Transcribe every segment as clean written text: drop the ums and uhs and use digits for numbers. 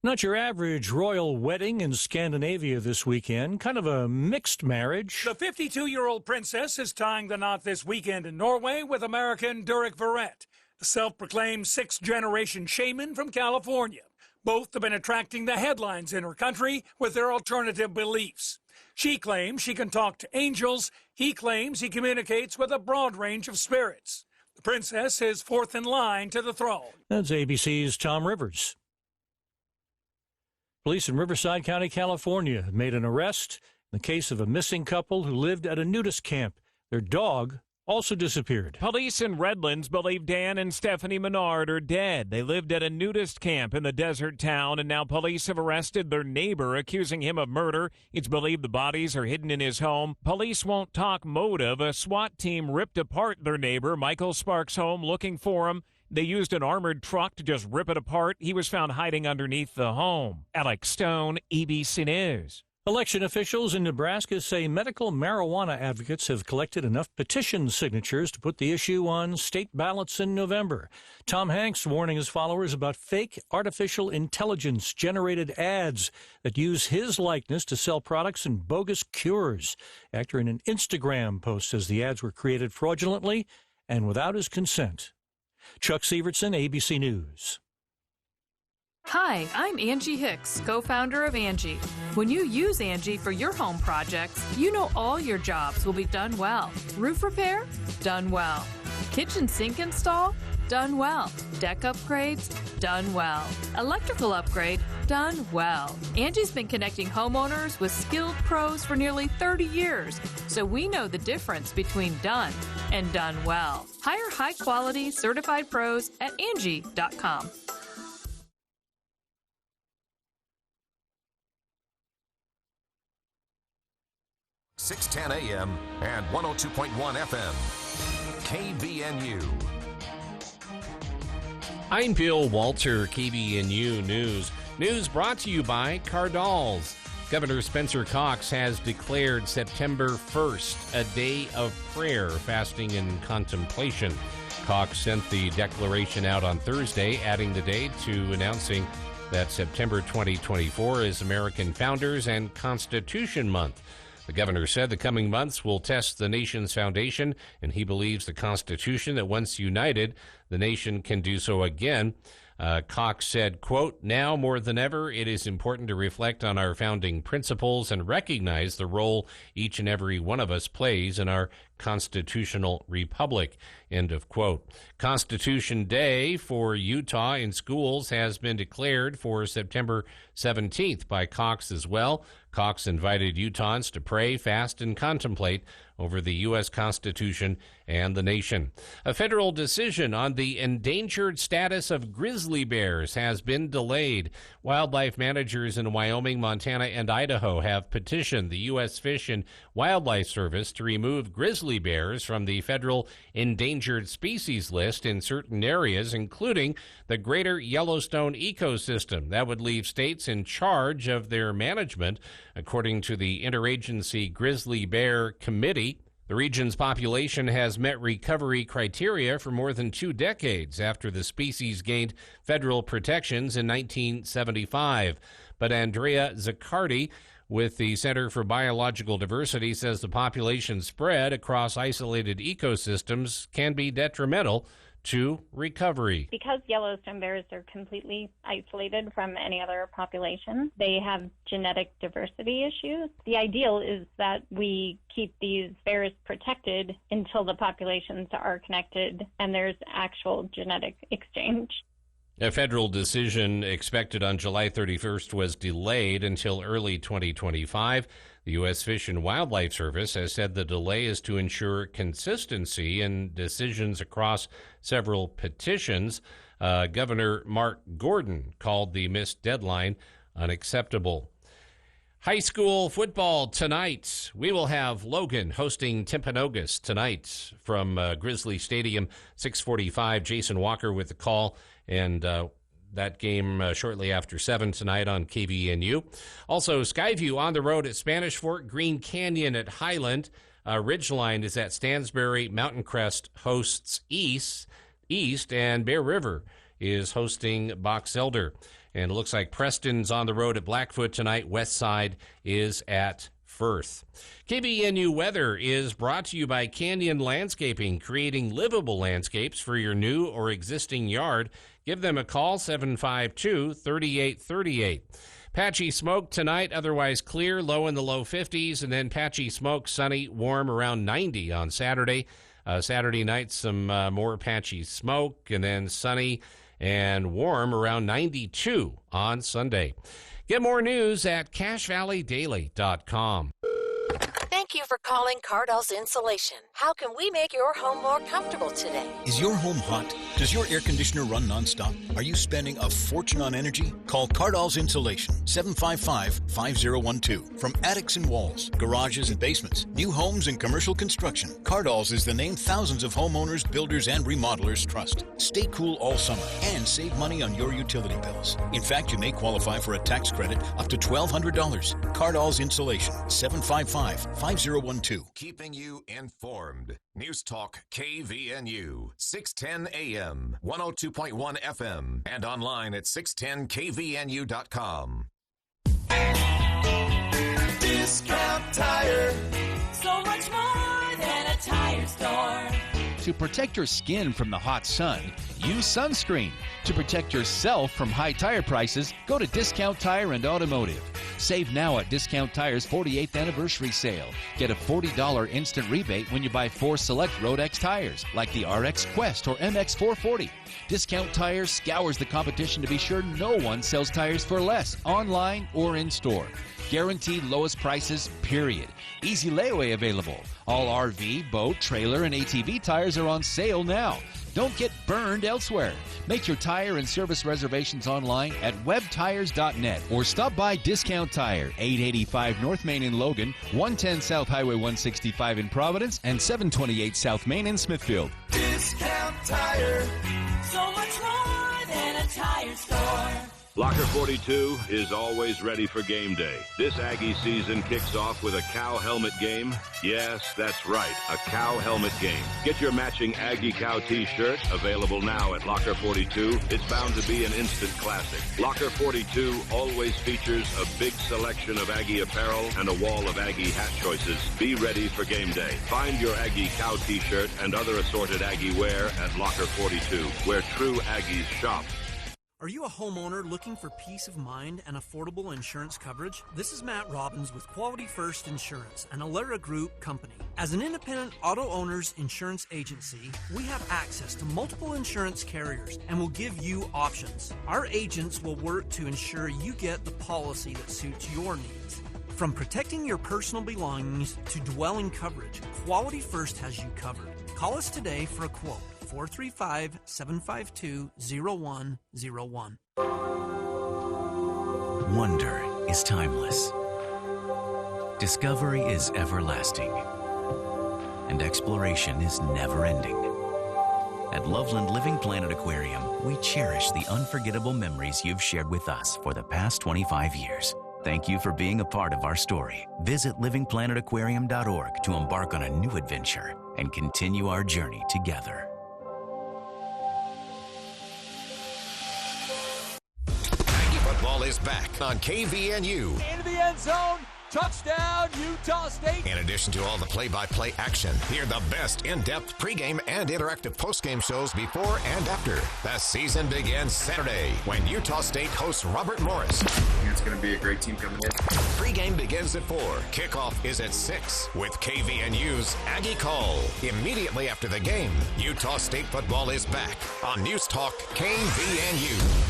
Not your average royal wedding in Scandinavia this weekend. Kind of a mixed marriage. The 52-year-old princess is tying the knot this weekend in Norway with American Durek Verrett, the self-proclaimed sixth-generation shaman from California. Both have been attracting the headlines in her country with their alternative beliefs. She claims she can talk to angels. He claims he communicates with a broad range of spirits. The princess is fourth in line to the throne. That's ABC's Tom Rivers. Police in Riverside County, California, made an arrest in the case of a missing couple who lived at a nudist camp. Their dog also disappeared. Police in Redlands believe Dan and Stephanie Menard are dead. They lived at a nudist camp in the desert town, and now police have arrested their neighbor, accusing him of murder. It's believed the bodies are hidden in his home. Police won't talk motive. A SWAT team ripped apart their neighbor, Michael Sparks' home, looking for him. They used an armored truck to just rip it apart. He was found hiding underneath the home. Alex Stone, ABC News. Election officials in Nebraska say medical marijuana advocates have collected enough petition signatures to put the issue on state ballots in November. Tom Hanks warning his followers about fake artificial intelligence-generated ads that use his likeness to sell products and bogus cures. Actor in an Instagram post says the ads were created fraudulently and without his consent. Chuck Sievertson, ABC News. Hi, I'm Angie Hicks, co-founder of Angie. When you use Angie for your home projects, you know all your jobs will be done well. Roof repair? Done well. Kitchen sink install? Done well. Deck upgrades? Done well. Electrical upgrade? Done well. Angie's been connecting homeowners with skilled pros for nearly 30 years, so we know the difference between done and done well. Hire high-quality, certified pros at Angie.com. 610 AM and 102.1 FM. KBNU. I'm Bill Walter, KBNU News. News brought to you by Cardall's. Governor Spencer Cox has declared September 1st a day of prayer, fasting, and contemplation. Cox sent the declaration out on Thursday, adding the day to announcing that September 2024 is American Founders and Constitution Month. The governor said the coming months will test the nation's foundation, and he believes the Constitution that once united, the nation can do so again. Cox said, quote, "Now more than ever, it is important to reflect on our founding principles and recognize the role each and every one of us plays in our constitutional republic," end of quote. Constitution Day for Utah in schools has been declared for September 17th by Cox as well. Cox invited Utahns to pray, fast, and contemplate over the U.S. Constitution and the nation. A federal decision on the endangered status of grizzly bears has been delayed. Wildlife managers in Wyoming, Montana, and Idaho have petitioned the U.S. Fish and Wildlife Service to remove grizzly bears from the federal endangered species list in certain areas, including the greater Yellowstone ecosystem. That would leave states in charge of their management, according to the Interagency Grizzly Bear Committee. The region's population has met recovery criteria for more than 2 decades after the species gained federal protections in 1975. But Andrea Zaccardi with the Center for Biological Diversity says the population spread across isolated ecosystems can be detrimental to recovery. Because Yellowstone bears are completely isolated from any other population, they have genetic diversity issues. The ideal is that we keep these bears protected until the populations are connected and there's actual genetic exchange. A federal decision expected on July 31st was delayed until early 2025. The U.S. Fish and Wildlife Service has said the delay is to ensure consistency in decisions across several petitions. Governor Mark Gordon called the missed deadline unacceptable. High school football tonight. We will have Logan hosting Timpanogos tonight from Grizzly Stadium, 6:45. Jason Walker with the call, and that game shortly after 7 tonight on KVNU. Also, Skyview on the road at Spanish Fork, Green Canyon at Highland. Ridgeline is at Stansbury. Mountain Crest hosts East, and Bear River is hosting Box Elder. And it looks like Preston's on the road at Blackfoot tonight. West Side is at Firth. KBNU weather is brought to you by Canyon Landscaping, creating livable landscapes for your new or existing yard. Give them a call, 752-3838. Patchy smoke tonight, otherwise clear, low in the low 50s, and then patchy smoke, sunny, warm, around 90 on Saturday. Saturday night, some more patchy smoke, and then sunny and warm, around 92 on Sunday. Get more news at CashValleyDaily.com. Thank you for calling Cardall's Insulation. How can we make your home more comfortable today? Is your home hot? Does your air conditioner run nonstop? Are you spending a fortune on energy? Call Cardall's Insulation, 755-5012. From attics and walls, garages and basements, new homes and commercial construction, Cardall's is the name thousands of homeowners, builders, and remodelers trust. Stay cool all summer and save money on your utility bills. In fact, you may qualify for a tax credit up to $1,200. Cardall's Insulation, 755-5012. Keeping you informed. News Talk KVNU, 610 AM, 102.1 FM, and online at 610kvnu.com. Discount Tire. So much more than a tire store. To protect your skin from the hot sun, use sunscreen. To protect yourself from high tire prices, go to Discount Tire and Automotive. Save now at Discount Tire's 48th anniversary sale. Get a $40 instant rebate when you buy 4 select Rodex tires, like the RX Quest or MX 440. Discount Tire scours the competition to be sure no one sells tires for less, online or in store. Guaranteed lowest prices, period. Easy layaway available. All RV, boat, trailer, and ATV tires are on sale now. Don't get burned elsewhere. Make your tire and service reservations online at webtires.net or stop by Discount Tire, 885 North Main in Logan, 110 South Highway 165 in Providence, and 728 South Main in Smithfield. Discount Tire. So much more than a tire store. Locker 42 is always ready for game day. This Aggie season kicks off with a cow helmet game. Yes, that's right, a cow helmet game. Get your matching Aggie Cow t-shirt, available now at Locker 42. It's bound to be an instant classic. Locker 42 always features a big selection of Aggie apparel and a wall of Aggie hat choices. Be ready for game day. Find your Aggie Cow t-shirt and other assorted Aggie wear at Locker 42, where true Aggies shop. Are you a homeowner looking for peace of mind and affordable insurance coverage? This is Matt Robbins with Quality First Insurance, an Alera Group company. As an independent auto owner's insurance agency, we have access to multiple insurance carriers and will give you options. Our agents will work to ensure you get the policy that suits your needs. From protecting your personal belongings to dwelling coverage, Quality First has you covered. Call us today for a quote. 435-752-0101. Wonder is timeless. Discovery is everlasting. And exploration is never-ending. At Loveland Living Planet Aquarium, we cherish the unforgettable memories you've shared with us for the past 25 years. Thank you for being a part of our story. Visit livingplanetaquarium.org to embark on a new adventure and continue our journey together. Football is back on KVNU. Into the end zone. Touchdown, Utah State. In addition to all the play-by-play action, hear the best in-depth pregame and interactive postgame shows before and after. The season begins Saturday when Utah State hosts Robert Morris. It's going to be a great team coming in. Pregame begins at 4. Kickoff is at 6 with KVNU's Aggie Call. Immediately after the game, Utah State football is back on News Talk KVNU.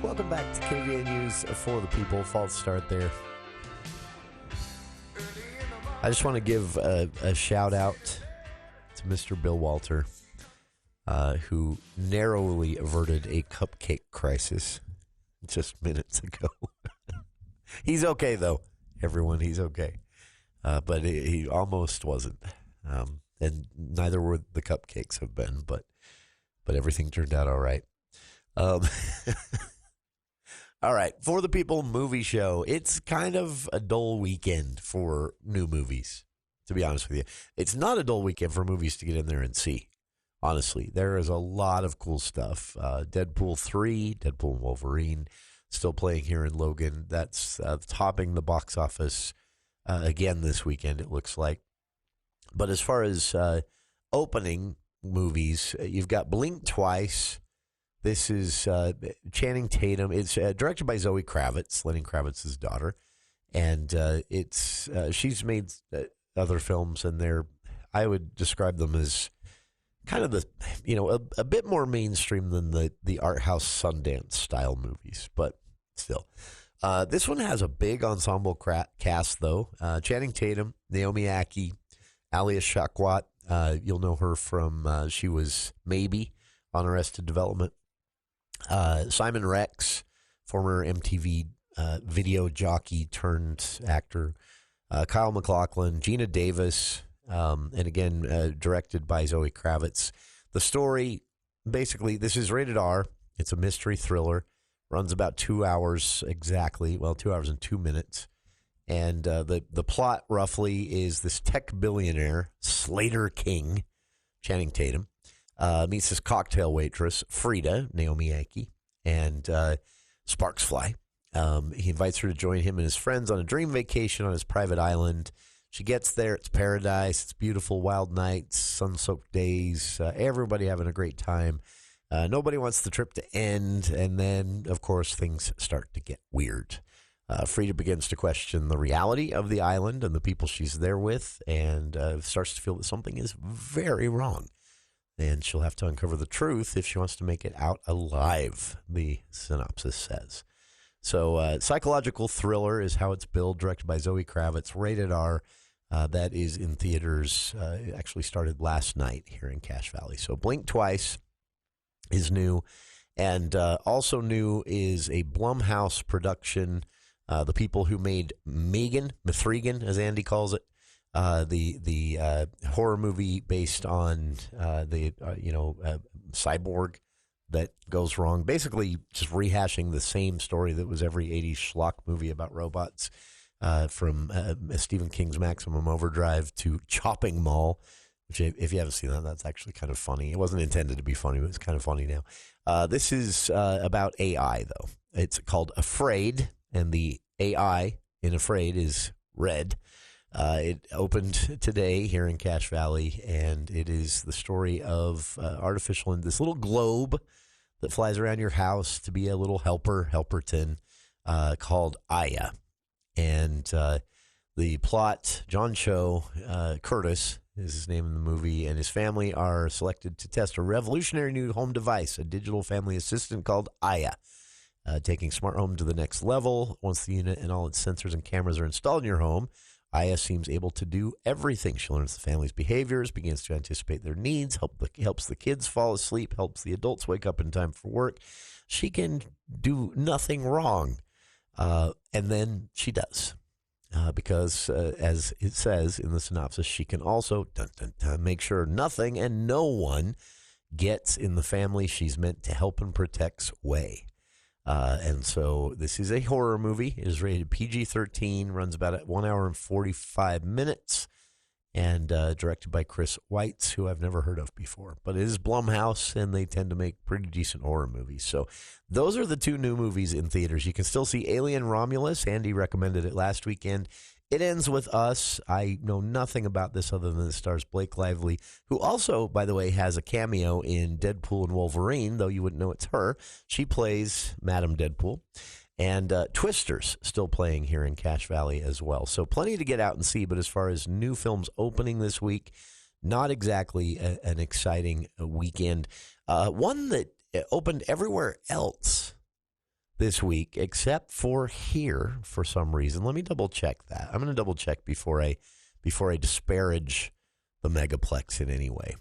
Welcome back to KVNU's For the People. False start there. I just want to give a shout out to Mr. Bill Walter, who narrowly averted a cupcake crisis just minutes ago. He's okay, though, everyone. He's okay. But he almost wasn't. And neither were the cupcakes have been, but everything turned out all right. All right, For the People Movie Show. It's kind of a dull weekend for new movies, to be honest with you. It's not a dull weekend for movies to get in there and see. Honestly, there is a lot of cool stuff. Deadpool 3, Deadpool and Wolverine, still playing here in Logan. That's topping the box office again this weekend, it looks like. But as far as opening movies, you've got Blink Twice. This is Channing Tatum. It's directed by Zoe Kravitz, Lenny Kravitz's daughter. And she's made other films, and I would describe them as kind of a bit more mainstream than the art house Sundance style movies, but still. This one has a big ensemble cast, though. Channing Tatum, Naomi Ackie, Alia Shawkat. You'll know her from she was Maybe on Arrested Development. Simon Rex, former MTV video jockey turned actor. Kyle MacLachlan, Gina Davis. And again, directed by Zoe Kravitz. The story, basically, this is rated R. It's a mystery thriller. Runs about 2 hours exactly. Well, 2 hours and 2 minutes. And the plot, roughly, is this tech billionaire, Slater King, Channing Tatum, meets his cocktail waitress, Frida, Naomi Ackie, and sparks fly. He invites her to join him and his friends on a dream vacation on his private island. She gets there. It's paradise. It's beautiful, wild nights, sun-soaked days, everybody having a great time. Nobody wants the trip to end. And then, of course, things start to get weird. Frida begins to question the reality of the island and the people she's there with, and starts to feel that something is very wrong. And she'll have to uncover the truth if she wants to make it out alive, the synopsis says. So psychological thriller is how it's billed, directed by Zoe Kravitz, rated R. That is in theaters. It actually started last night here in Cache Valley. So Blink Twice is new. And also new is a Blumhouse production. The people who made Mithrigan, as Andy calls it, the horror movie based on cyborg that goes wrong. Basically, just rehashing the same story that was every 80s schlock movie about robots, from Stephen King's Maximum Overdrive to Chopping Mall, which, if you haven't seen that, that's actually kind of funny. It wasn't intended to be funny, but it's kind of funny now. This is about AI, though. It's called Afraid, and the AI in Afraid is Red. It opened today here in Cache Valley, and it is the story of this little globe that flies around your house to be a little helperton, called Aya. And the plot, John Cho, Curtis is his name in the movie, and his family are selected to test a revolutionary new home device, a digital family assistant called Aya. Taking smart home to the next level. Once the unit and all its sensors and cameras are installed in your home, Aya seems able to do everything. She learns the family's behaviors, begins to anticipate their needs, helps the kids fall asleep, helps the adults wake up in time for work. She can do nothing wrong. And then she does. Because, as it says in the synopsis, she can also make sure nothing and no one gets in the family she's meant to help and protect's way. And so this is a horror movie. It is rated PG-13, runs about 1 hour and 45 minutes, and directed by Chris Weitz, who I've never heard of before. But it is Blumhouse, and they tend to make pretty decent horror movies. So those are the two new movies in theaters. You can still see Alien Romulus. Andy recommended it last weekend. It ends with us. I know nothing about this other than it stars Blake Lively, who also, by the way, has a cameo in Deadpool and Wolverine, though you wouldn't know it's her. She plays Madam Deadpool. And Twister's still playing here in Cache Valley as well. So plenty to get out and see, but as far as new films opening this week, not exactly an exciting weekend. One that opened everywhere else this week, except for here for some reason. Let me double check that. I'm going to double check before I disparage the Megaplex in any way.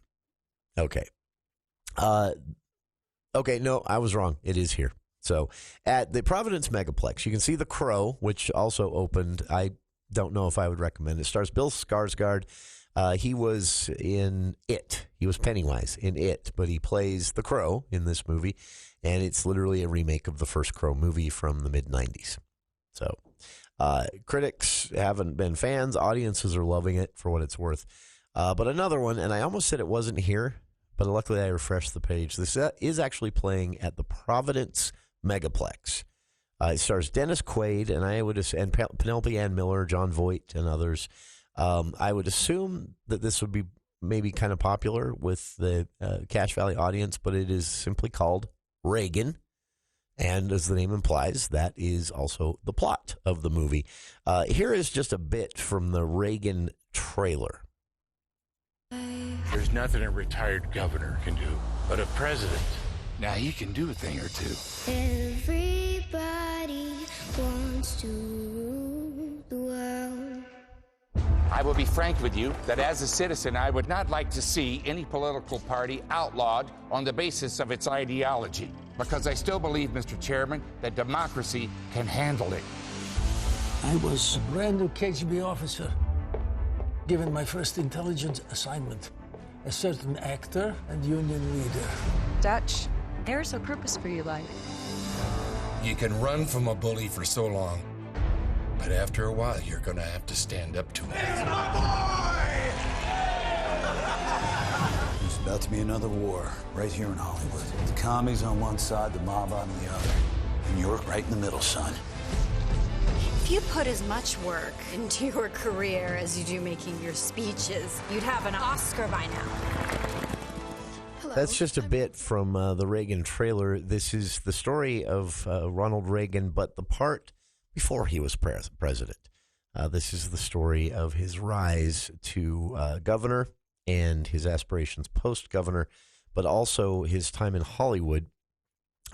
Okay. Okay, no, I was wrong. It is here. So at the Providence Megaplex, you can see The Crow, which also opened. I don't know if I would recommend it. It stars Bill Skarsgård. He was in It. He was Pennywise in It, but he plays The Crow in this movie. and it's literally a remake of the first Crow movie from the mid-'90s. So critics haven't been fans. Audiences are loving it for what it's worth. But another one, and I almost said it wasn't here, but luckily I refreshed the page. This is actually playing at the Providence Megaplex. It stars Dennis Quaid and Penelope Ann Miller, John Voight, and others. I would assume that this would be maybe kind of popular with the Cache Valley audience, but it is simply called Reagan. And as the name implies, that is also the plot of the movie. Here is just a bit from the Reagan trailer. There's nothing a retired governor can do, but a president, now he can do a thing or two. Everybody wants to rule the world. I will be frank with you that as a citizen, I would not like to see any political party outlawed on the basis of its ideology, because I still believe, Mr. Chairman, that democracy can handle it. I was a brand new KGB officer, given my first intelligence assignment. A certain actor and union leader. Dutch, there's a purpose for your life. You can run from a bully for so long, but after a while, you're going to have to stand up to him. It's my boy! There's about to be another war right here in Hollywood. The commies on one side, the mob on the other. And you're right in the middle, son. If you put as much work into your career as you do making your speeches, you'd have an Oscar by now. That's just a bit from the Reagan trailer. This is the story of Ronald Reagan, but the part before he was president. This is the story of his rise to governor and his aspirations post-governor, but also his time in Hollywood.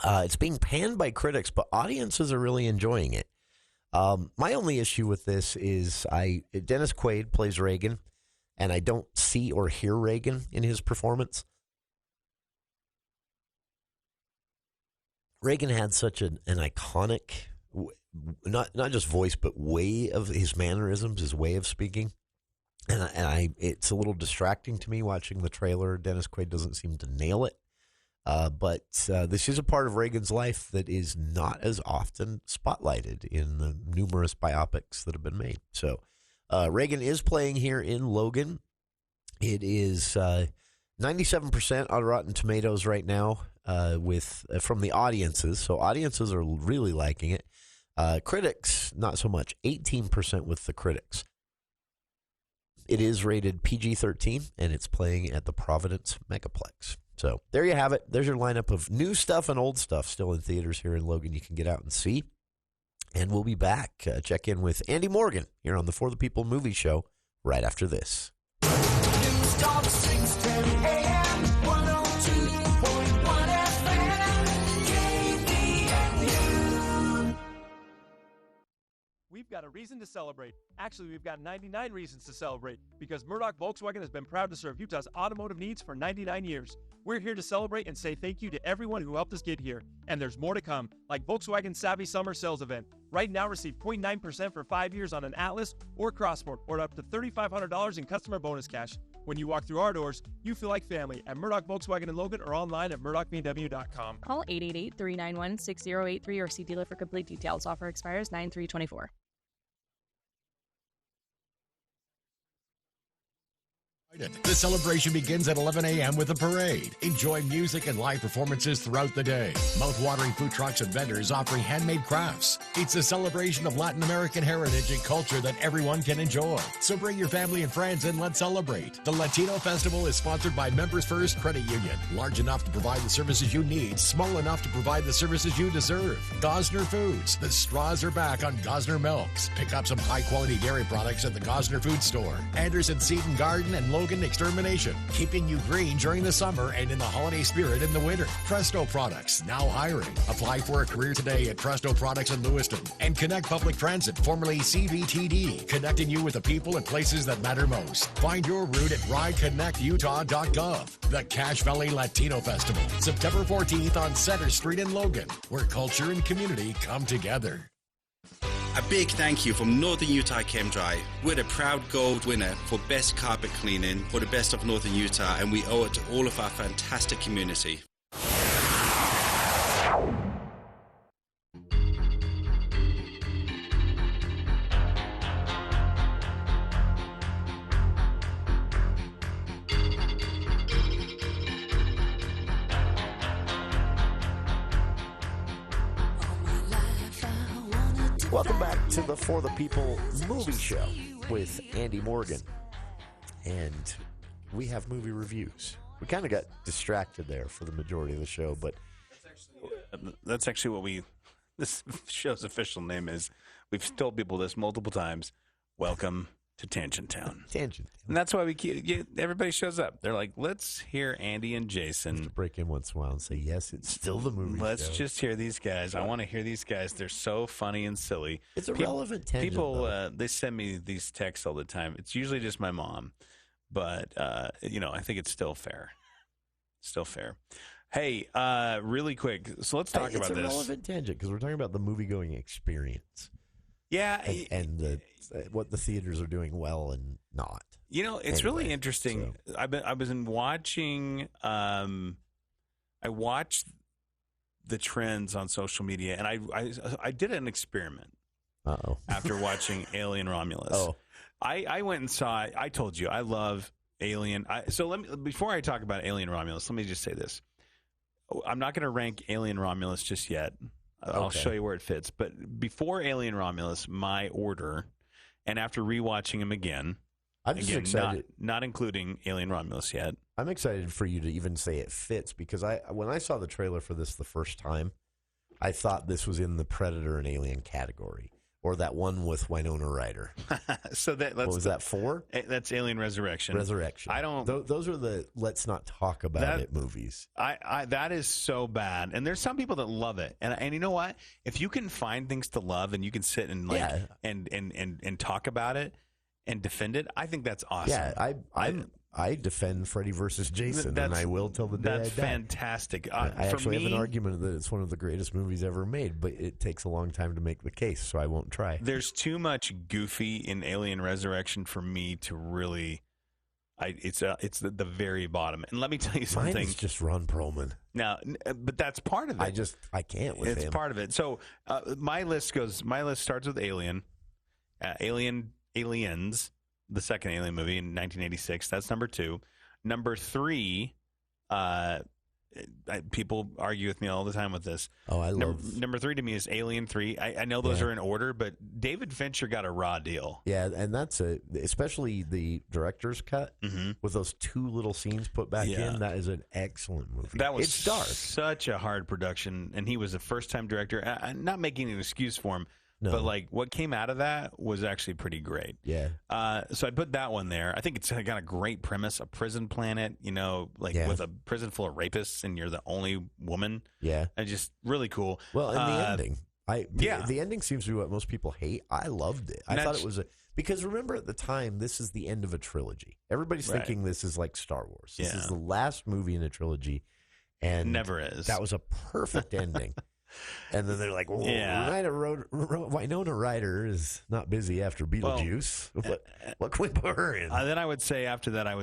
It's being panned by critics, but audiences are really enjoying it. My only issue with this is Dennis Quaid plays Reagan, and I don't see or hear Reagan in his performance. Reagan had such an iconic, not just voice, but way of his mannerisms, his way of speaking. And it's a little distracting to me watching the trailer. Dennis Quaid doesn't seem to nail it. But this is a part of Reagan's life that is not as often spotlighted in the numerous biopics that have been made. So Reagan is playing here in Logan. It is 97% on Rotten Tomatoes right now from the audiences. So audiences are really liking it. Critics, not so much. 18% with the critics. It is rated PG-13, and it's playing at the Providence Megaplex. So there you have it. There's your lineup of new stuff and old stuff still in theaters here in Logan. You can get out and see. And we'll be back. Check in with Andy Morgan here on the For the People Movie Show right after this. News Talk 610 AM, 102.1 FM, KVNU. We've got a reason to celebrate. Actually, we've got 99 reasons to celebrate because Murdoch Volkswagen has been proud to serve Utah's automotive needs for 99 years. We're here to celebrate and say thank you to everyone who helped us get here. And there's more to come, like Volkswagen's Savvy Summer Sales Event. Right now, receive 0.9% for 5 years on an Atlas or Crossport, or up to $3,500 in customer bonus cash. When you walk through our doors, you feel like family at Murdoch Volkswagen in Logan or online at murdochbmw.com. Call 888-391-6083 or see dealer for complete details. Offer expires 9/3/24. The celebration begins at 11 a.m. with a parade. Enjoy music and live performances throughout the day. Mouth-watering food trucks and vendors offering handmade crafts. It's a celebration of Latin American heritage and culture that everyone can enjoy. So bring your family and friends and let's celebrate. The Latino Festival is sponsored by Members First Credit Union. Large enough to provide the services you need, small enough to provide the services you deserve. Gosner Foods. The straws are back on Gosner Milks. Pick up some high-quality dairy products at the Gosner Food Store. Anderson Seed and Garden and Logan Extermination, keeping you green during the summer and in the holiday spirit in the winter. Presto Products, now hiring. Apply for a career today at Presto Products in Lewiston. And Connect Public Transit, formerly CVTD, connecting you with the people and places that matter most. Find your route at rideconnectutah.gov. The Cache Valley Latino Festival, September 14th on Center Street in Logan, where culture and community come together. A big thank you from Northern Utah Chem Dry. We're the proud gold winner for best carpet cleaning for the best of Northern Utah, and we owe it to all of our fantastic community. Welcome back to the For the People Movie Show with Andy Morgan. And we have movie reviews. We kind of got distracted there for the majority of the show, but that's actually what this show's official name is. We've told people this multiple times. Welcome to Tangent Town. Tangent. And that's why everybody shows up. They're like, let's hear Andy and Jason. Break in once in a while and say, yes, it's still the movie show. Let's just hear these guys. I want to hear these guys. They're so funny and silly. It's a relevant tangent. People, they send me these texts all the time. It's usually just my mom. But, I think it's still fair. Still fair. Hey, really quick. So let's talk about this. It's a relevant tangent because we're talking about the movie-going experience. Yeah. And what the theaters are doing well and not. It's really interesting. So. I was watching. I watched the trends on social media, and I did an experiment. After watching Alien Romulus. I went and saw it. I told you I love Alien. Before I talk about Alien Romulus, let me just say this. I'm not going to rank Alien Romulus just yet. I'll show you where it fits. But before Alien Romulus, my order, and after rewatching him again, I'm just excited. Not including Alien Romulus yet. I'm excited for you to even say it fits because when I saw the trailer for this the first time, I thought this was in the Predator and Alien category. Or that one with Winona Ryder. What was that, 4? That's Alien Resurrection. I don't. Those are the let's not talk about it movies. That is so bad, and there's some people that love it, and you know what? If you can find things to love, and you can sit and and talk about it and defend it, I think that's awesome. Yeah, I defend Freddy versus Jason, and I will till the day I die. That's fantastic. I actually have an argument that it's one of the greatest movies ever made, but it takes a long time to make the case, so I won't try. There's too much goofy in Alien Resurrection for me to really. It's the very bottom. And let me tell you something. Mine's just Ron Perlman. Now, but that's part of it. I can't with him. It's part of it. So my list starts with Alien, Aliens. The second Alien movie in 1986. That's number 2. Number 3, people argue with me all the time with this. Number 3 to me is Alien 3. I know those are in order, but David Fincher got a raw deal. Yeah, and that's especially the director's cut with those 2 little scenes put back in. That is an excellent movie. That was it's dark. Such a hard production, and he was a first-time director. I'm not making an excuse for him. No. But what came out of that was actually pretty great. Yeah. So I put that one there. I think it's got a great premise, a prison planet, with a prison full of rapists, and you're the only woman. Yeah. And just really cool. Well, and the ending. The ending seems to be what most people hate. I loved it. I thought it was because remember at the time, this is the end of a trilogy. Everybody's thinking this is like Star Wars. This is the last movie in a trilogy, and never is. That was a perfect ending. And then they're like, Winona Ryder is not busy after Beetlejuice. What can we put her in? Then I would say, after that, I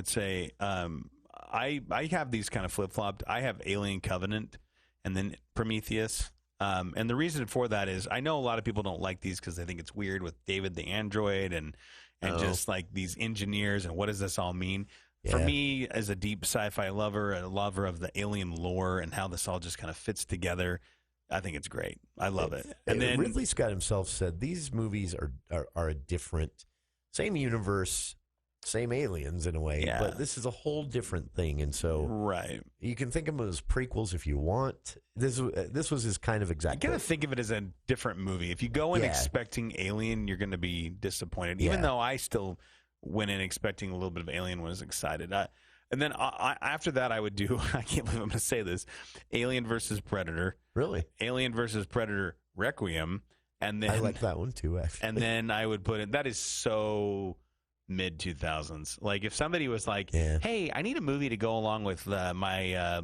have these kind of flip-flopped. I have Alien Covenant and then Prometheus. And the reason for that is I know a lot of people don't like these because they think it's weird with David the android and just like these engineers and what does this all mean? Yeah. For me, as a deep sci-fi lover, a lover of the alien lore and how this all just kind of fits together, I think it's great. I love it. And then Ridley Scott himself said these movies are a different, same universe, same aliens in a way, but this is a whole different thing. And so you can think of them as prequels if you want. This was his kind of exact. You got to think of it as a different movie. If you go in expecting Alien, you're going to be disappointed. Even though I still went in expecting a little bit of Alien, was excited. And then after that, I would do, I can't believe I'm going to say this, Alien versus Predator. Really? Alien versus Predator Requiem. And then I like that one too, actually. And then I would put in, that is so mid-2000s. Like if somebody was like, hey, I need a movie to go along with my,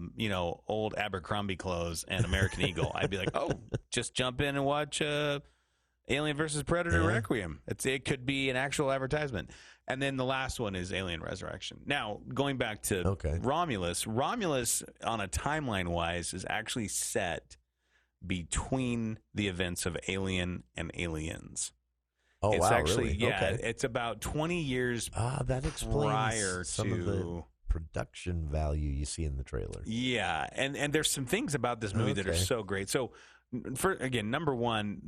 old Abercrombie clothes and American Eagle, I'd be like, oh, just jump in and watch Alien versus Predator Requiem. It could be an actual advertisement. And then the last one is Alien Resurrection. Now, going back to Romulus on a timeline-wise is actually set between the events of Alien and Aliens. Oh, it's wow, actually, really? it's about 20 years that explains prior some to of the production value you see in the trailer. Yeah, and there's some things about this movie that are so great. So number one,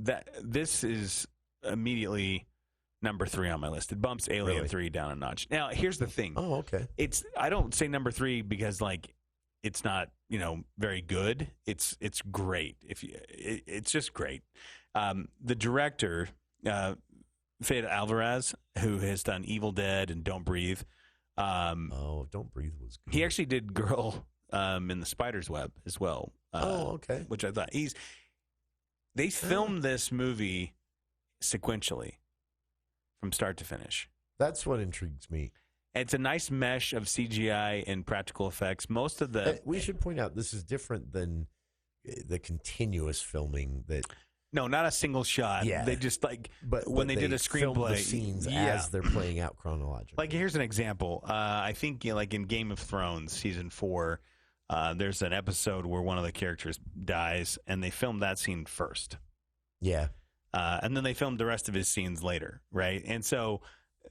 this is immediately number 3 on my list. It bumps Alien 3 down a notch. Now, here's the thing. Oh, okay. I don't say number 3 because it's not very good. It's great. It's just great. The director, Fede Alvarez, who has done Evil Dead and Don't Breathe. Don't Breathe was good. He actually did Girl in the Spider's Web as well. Okay. Which I thought they filmed this movie sequentially from start to finish. That's what intrigues me. It's a nice mesh of CGI and practical effects. Most of the we should point out this is different than the continuous filming that. No, not a single shot. Yeah, they just but when they did a screenplay, the scenes as they're playing out chronologically. Here's an example. I think in Game of Thrones season 4, there's an episode where one of the characters dies, and they filmed that scene first. Yeah, and then they filmed the rest of his scenes later, right? And so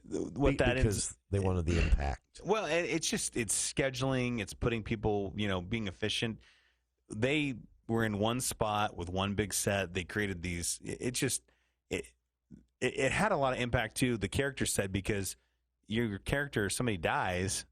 because they wanted the impact. Well, it's scheduling. It's putting people, being efficient. They were in one spot with one big set. They created these. It had a lot of impact too. The character said, because your character, somebody dies,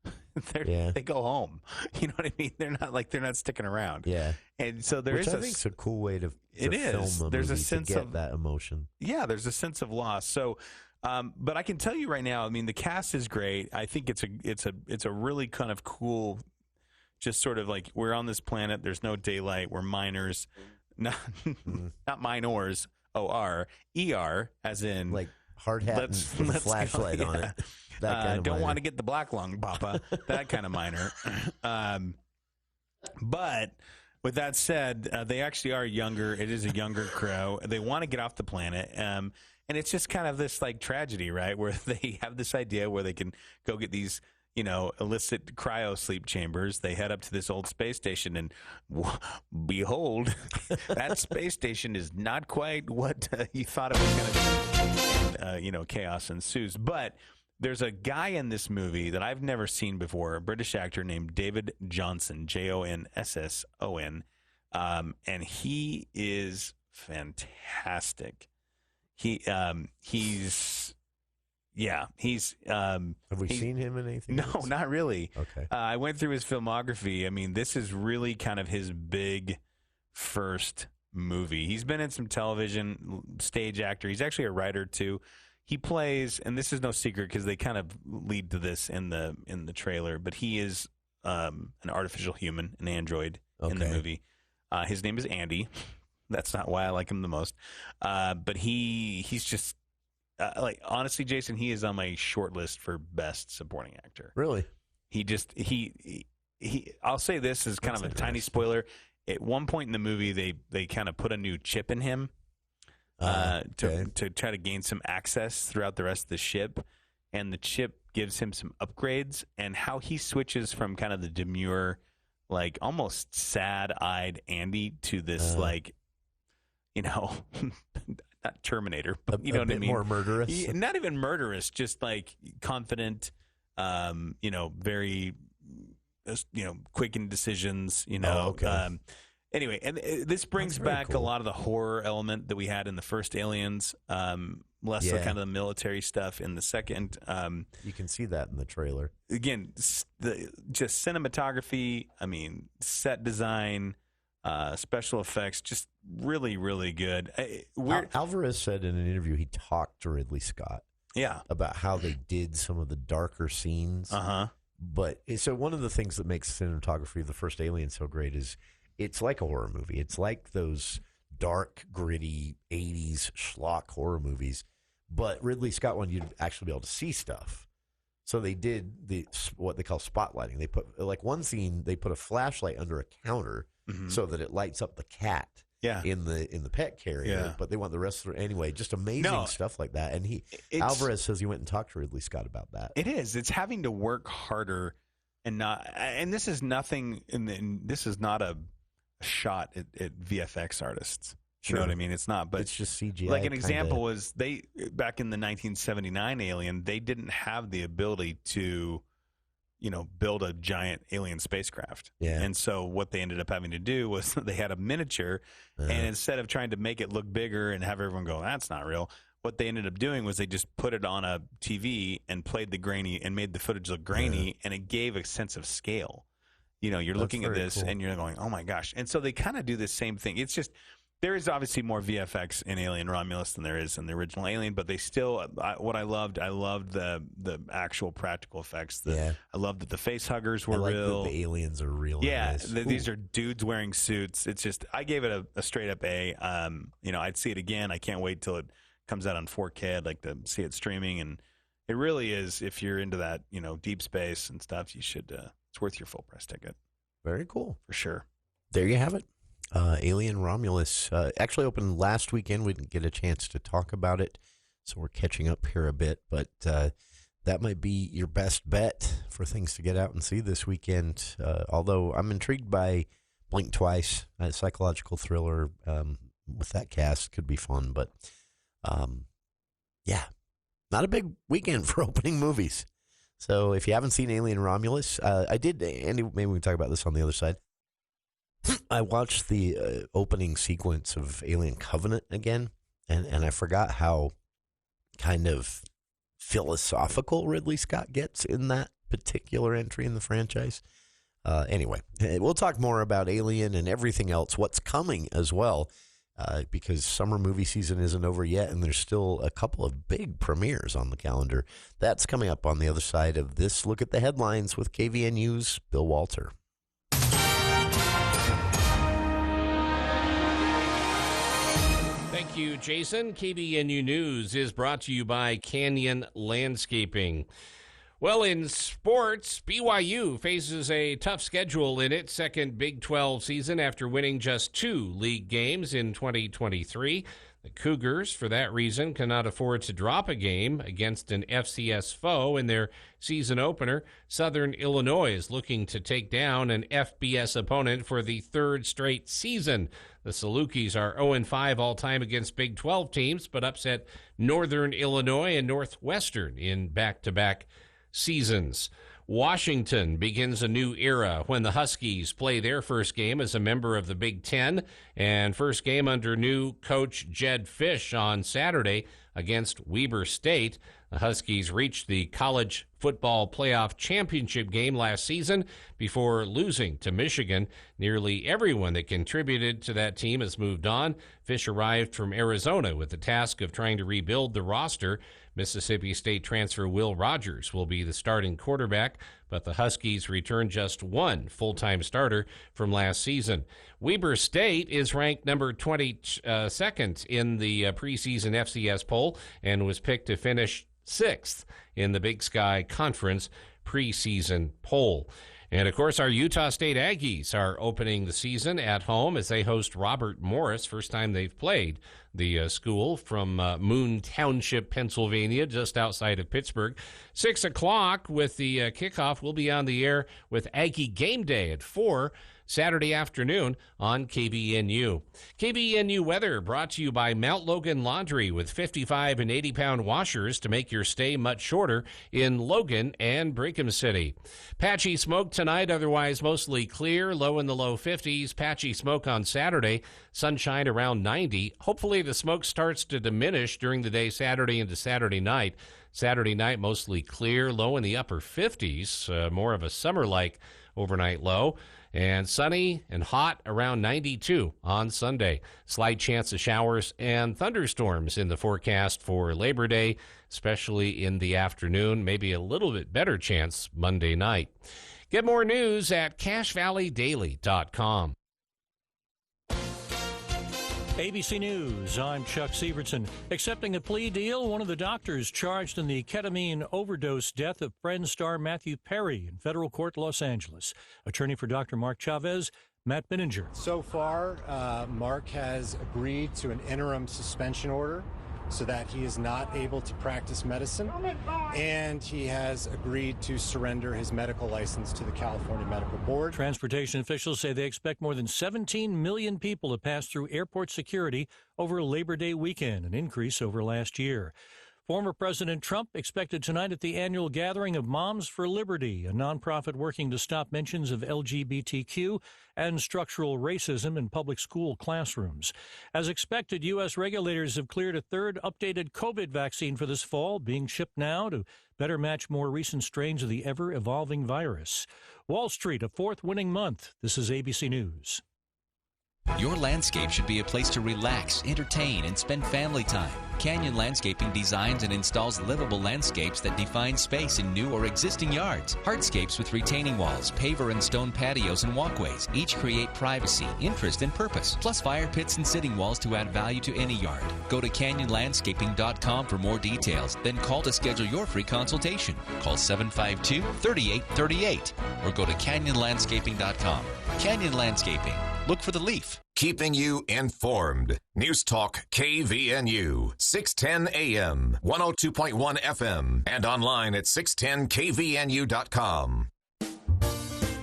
they go home. You know what I mean? They're not sticking around. Yeah. And so Which I think is a cool way to film a there's movie a sense to get of that emotion. Yeah, there's a sense of loss. So, but I can tell you right now, I mean, the cast is great. I think it's a really kind of cool. Just sort of we're on this planet. There's no daylight. We're miners, not minors. O-R-E-R, as in hard hat and flashlight on it. That kind of don't minor. want to get the black lung, Papa. That kind of minor. But with that said, they actually are younger. It is a younger crew. They want to get off the planet. And it's just kind of this tragedy, right? Where they have this idea where they can go get these illicit cryo sleep chambers. They head up to this old space station, and behold, that space station is not quite what you thought it was going to be. Chaos ensues. But there's a guy in this movie that I've never seen before, a British actor named David Johnson, Johnson, and he is fantastic. He's Have we seen him in anything? No, not really. Okay. I went through his filmography. I mean, this is really kind of his big first movie. He's been in some television, stage actor. He's actually a writer too. He plays, and this is no secret because they kind of lead to this in the trailer, but he is an artificial human, an android in the movie. His name is Andy. That's not why I like him the most. But he's just honestly, Jason, he is on my short list for best supporting actor. Really? He I'll say this is kind of a tiny spoiler. At one point in the movie, they kind of put a new chip in him to try to gain some access throughout the rest of the ship, and the chip gives him some upgrades. And how he switches from kind of the demure, almost sad-eyed Andy to this not Terminator, but you know what I mean? More murderous. Not even murderous, just confident, very, quick in decisions, Anyway, and this brings back a lot of the horror element that we had in the first Aliens, less the kind of the military stuff in the second. You can see that in the trailer. Again, just cinematography, set design, special effects, just really, really good. Alvarez said in an interview he talked to Ridley Scott about how they did some of the darker scenes. But so one of the things that makes cinematography of the first Alien so great is it's like a horror movie. It's like those dark, gritty 80s schlock horror movies. But Ridley Scott wanted you to actually be able to see stuff. So they did what they call spotlighting. They put one scene, they put a flashlight under a counter so that it lights up the cat in the pet carrier. But they want the rest of anyway, just amazing stuff like that. And Alvarez says he went and talked to Ridley Scott about that. It's having to work harder and this is nothing, and this is not a shot at VFX artists. You know what I mean? It's not, but it's just CGI. Like an example was back in the 1979 Alien, they didn't have the ability to, build a giant alien spacecraft. Yeah. And so what they ended up having to do was they had a miniature, and instead of trying to make it look bigger and have everyone go, that's not real, what they ended up doing was they just put it on a TV and played the grainy and made the footage look grainy, and it gave a sense of scale. You're looking at this and you're going, oh my gosh. And so they kind of do the same thing. It's just, there is obviously more VFX in Alien Romulus than there is in the original Alien, but they still, what I loved the actual practical effects. I loved that the face huggers were real. The aliens are real. Yeah, these are dudes wearing suits. It's just, I gave it a straight up A. I'd see it again. I can't wait till it comes out on 4K. I'd like to see it streaming, and it really is, if you're into that, deep space and stuff, you should, it's worth your full price ticket. Very cool. For sure. There you have it. Alien Romulus actually opened last weekend. We didn't get a chance to talk about it, so we're catching up here a bit. But that might be your best bet for things to get out and see this weekend. Although I'm intrigued by Blink Twice, a psychological thriller with that cast. Could be fun. But, not a big weekend for opening movies. So if you haven't seen Alien Romulus, I did, Andy, maybe we can talk about this on the other side. I watched the opening sequence of Alien Covenant again, and I forgot how kind of philosophical Ridley Scott gets in that particular entry in the franchise. Anyway, we'll talk more about Alien and everything else, what's coming as well, because summer movie season isn't over yet, and there's still a couple of big premieres on the calendar. That's coming up on the other side of this Look at the Headlines with KVNU's Bill Walter. Thank you, Jason. KBNU News is brought to you by Canyon Landscaping. Well, in sports, BYU faces a tough schedule in its second Big 12 season after winning just 2 league games in 2023. The Cougars, for that reason, cannot afford to drop a game against an FCS foe in their season opener. Southern Illinois is looking to take down an FBS opponent for the 3rd straight season. The Salukis are 0-5 all-time against Big 12 teams, but upset Northern Illinois and Northwestern in back-to-back seasons. Washington begins a new era when the Huskies play their first game as a member of the Big Ten and first game under new coach Jed Fish on Saturday against Weber State. The Huskies reached the college football playoff championship game last season before losing to Michigan. Nearly everyone that contributed to that team has moved on. Fish arrived from Arizona with the task of trying to rebuild the roster. Mississippi State transfer Will Rogers will be the starting quarterback, but the Huskies return just one full-time starter from last season. Weber State is ranked number 22nd in the preseason FCS poll and was picked to finish 6th in the Big Sky Conference preseason poll. And, of course, our Utah State Aggies are opening the season at home as they host Robert Morris. First time they've played the school from Moon Township, Pennsylvania, just outside of Pittsburgh. 6 o'clock with the kickoff. We'll be on the air with Aggie Game Day at 4 Saturday afternoon on KBNU. KBNU weather brought to you by Mount Logan Laundry with 55 and 80-pound washers to make your stay much shorter in Logan and Brigham City. Patchy smoke tonight, otherwise mostly clear, low in the low 50s. Patchy smoke on Saturday, sunshine around 90. Hopefully the smoke starts to diminish during the day Saturday into Saturday night. Saturday night mostly clear, low in the upper 50s, more of a summer-like overnight low. And sunny and hot around 92 on Sunday. Slight chance of showers and thunderstorms in the forecast for Labor Day, especially in the afternoon. Maybe a little bit better chance Monday night. Get more news at CashValleyDaily.com. ABC News, I'm Chuck Sievertson. Accepting a plea deal, one of the doctors charged in the ketamine overdose death of Friends star Matthew Perry in federal court, Los Angeles. Attorney for Dr. Mark Chavez, Matt Binninger. So far, Mark has agreed to an interim suspension order so that he is not able to practice medicine, and he has agreed to surrender his medical license to the California Medical Board. Transportation officials say they expect more than 17 million people to pass through airport security over Labor Day weekend, an increase over last year. Former President Trump expected tonight at the annual gathering of Moms for Liberty, a nonprofit working to stop mentions of LGBTQ and structural racism in public school classrooms. As expected, U.S. regulators have cleared a third updated COVID vaccine for this fall, being shipped now to better match more recent strains of the ever-evolving virus. Wall Street, a fourth winning month. This is ABC News. Your landscape should be a place to relax, entertain, and spend family time. Canyon Landscaping designs and installs livable landscapes that define space in new or existing yards. Hardscapes with retaining walls, paver and stone patios, and walkways. Each create privacy, interest, and purpose. Plus fire pits and sitting walls to add value to any yard. Go to canyonlandscaping.com for more details. Then call to schedule your free consultation. Call 752-3838 or go to canyonlandscaping.com. Canyon Landscaping. Look for the leaf. Keeping you informed. News Talk KVNU, 610 AM, 102.1 FM, and online at 610kvnu.com.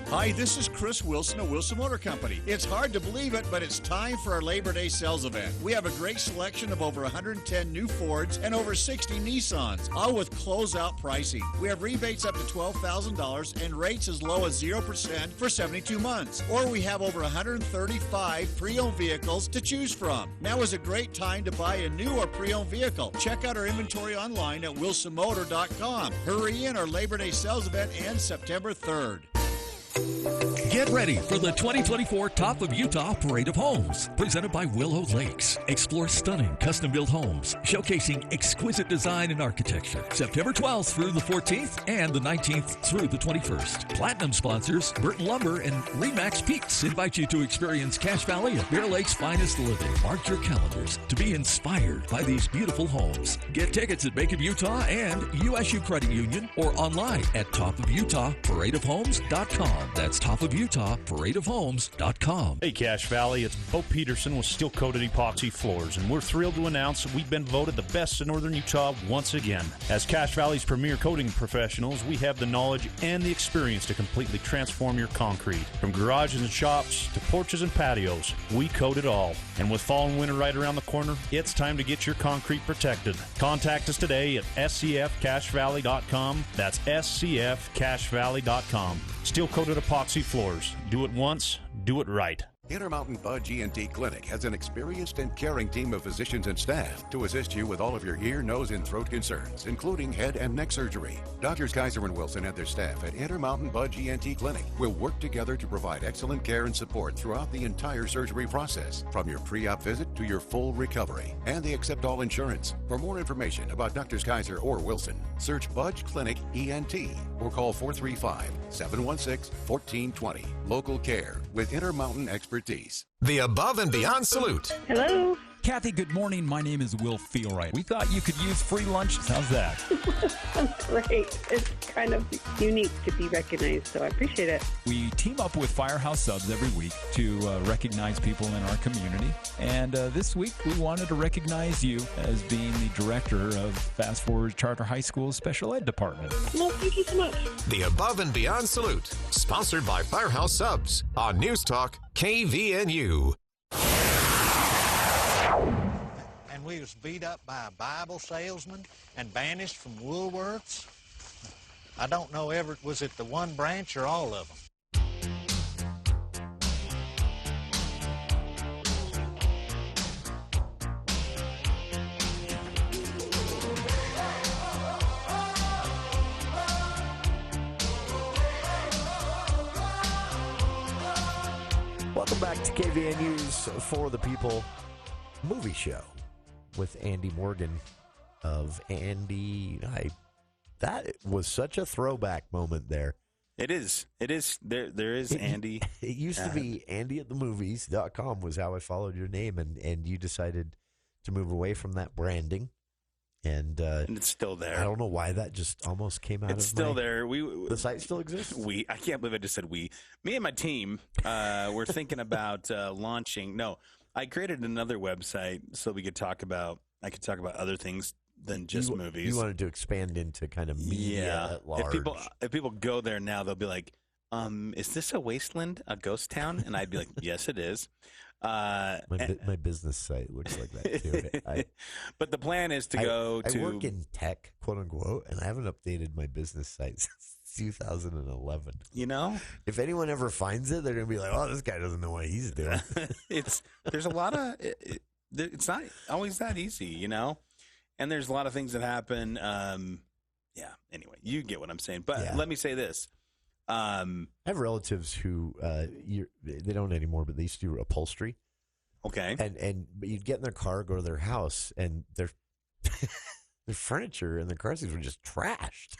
Hi, this is Chris Wilson of Wilson Motor Company. It's hard to believe it, but it's time for our Labor Day sales event. We have a great selection of over 110 new Fords and over 60 Nissans, all with closeout pricing. We have rebates up to $12,000 and rates as low as 0% for 72 months. Or we have over 135 pre-owned vehicles to choose from. Now is a great time to buy a new or pre-owned vehicle. Check out our inventory online at wilsonmotor.com. Hurry in, our Labor Day sales event ends September 3rd. Get ready for the 2024 Top of Utah Parade of Homes, presented by Willow Lakes. Explore stunning custom-built homes, showcasing exquisite design and architecture. September 12th through the 14th and the 19th through the 21st. Platinum sponsors Burton Lumber and Remax Peaks invite you to experience Cache Valley and Bear Lake's finest living. Mark your calendars to be inspired by these beautiful homes. Get tickets at Bank of Utah and USU Credit Union or online at topofutahparadeofhomes.com. That's topofutahparadeofhomes.com. Hey, Cache Valley, it's Bo Peterson with Steel Coated Epoxy Floors, and we're thrilled to announce that we've been voted the best in Northern Utah once again. As Cache Valley's premier coating professionals, we have the knowledge and the experience to completely transform your concrete. From garages and shops to porches and patios, we coat it all. And with fall and winter right around the corner, it's time to get your concrete protected. Contact us today at scfcachevalley.com. That's scfcachevalley.com. Steel Coated Epoxy Floors. Do it once, do it right. Intermountain Budge ENT Clinic has an experienced and caring team of physicians and staff to assist you with all of your ear, nose, and throat concerns, including head and neck surgery. Doctors Kaiser and Wilson and their staff at Intermountain Budge ENT Clinic will work together to provide excellent care and support throughout the entire surgery process, from your pre-op visit to your full recovery. And they accept all insurance. For more information about Doctors Kaiser or Wilson, search Budge Clinic ENT or call 435-716-1420. Local care with Intermountain expertise. The Above and Beyond Salute. Hello. Kathy, good morning. My name is Will Feelright. We thought you could use free lunch. How's that? Great. It's kind of unique to be recognized, so I appreciate it. We team up with Firehouse Subs every week to recognize people in our community. And this week, we wanted to recognize you as being the director of Fast Forward Charter High School's Special Ed Department. Well, thank you so much. The Above and Beyond Salute, sponsored by Firehouse Subs on News Talk KVNU. And we was beat up by a Bible salesman and banished from Woolworths. I don't know was it the one branch or all of them? Welcome back to KVNU's For the People Movie Show with Andy Morgan of Andy. That was such a throwback moment there. It is. There is Andy. It used to be andyatthemovies.com was how I followed your name, and you decided to move away from that branding. And it's still there. I don't know why that just almost came out. It's still there. The site still exists. I can't believe I just said we. Me and my team were thinking about launching. No, I created another website so we could talk about. I could talk about other things than just movies. You wanted to expand into kind of media at large. If people go there now, they'll be like, "Is this a wasteland, a ghost town?" And I'd be like, "Yes, it is." My business site looks like that too. But the plan is to go to. I work in tech, quote unquote, and I haven't updated my business site since 2011. You know, if anyone ever finds it, they're gonna be like, "Oh, this guy doesn't know what he's doing." There's a lot of. It's not always that easy, you know, and there's a lot of things that happen. Yeah. Anyway, you get what I'm saying. But let me say this. I have relatives who they don't anymore, but they used to do upholstery. Okay. But you'd get in their car, go to their house, and their furniture and their car seats were just trashed.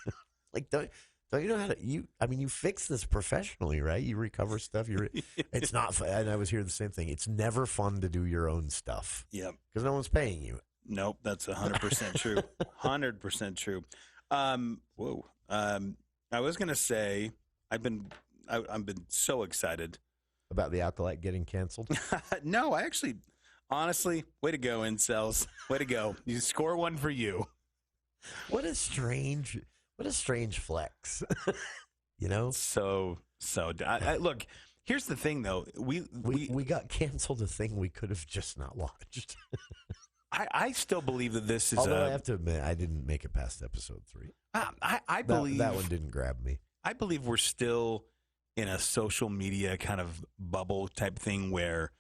Like, don't you know how to you fix this professionally, right? You recover stuff. It's not fun. And I was hearing the same thing. It's never fun to do your own stuff. Yep. Because no one's paying you. Nope, that's 100% true. 100% true. Whoa. I was gonna say I've been so excited about the Alkalite getting canceled. No, I actually, honestly, way to go, incels. Way to go. You score one for you. What a strange flex. You know? So look, here's the thing though. We got canceled a thing we could have just not watched. I still believe that this is. Although I have to admit, I didn't make it past episode 3. I believe that one didn't grab me. I believe we're still in a social media kind of bubble type thing where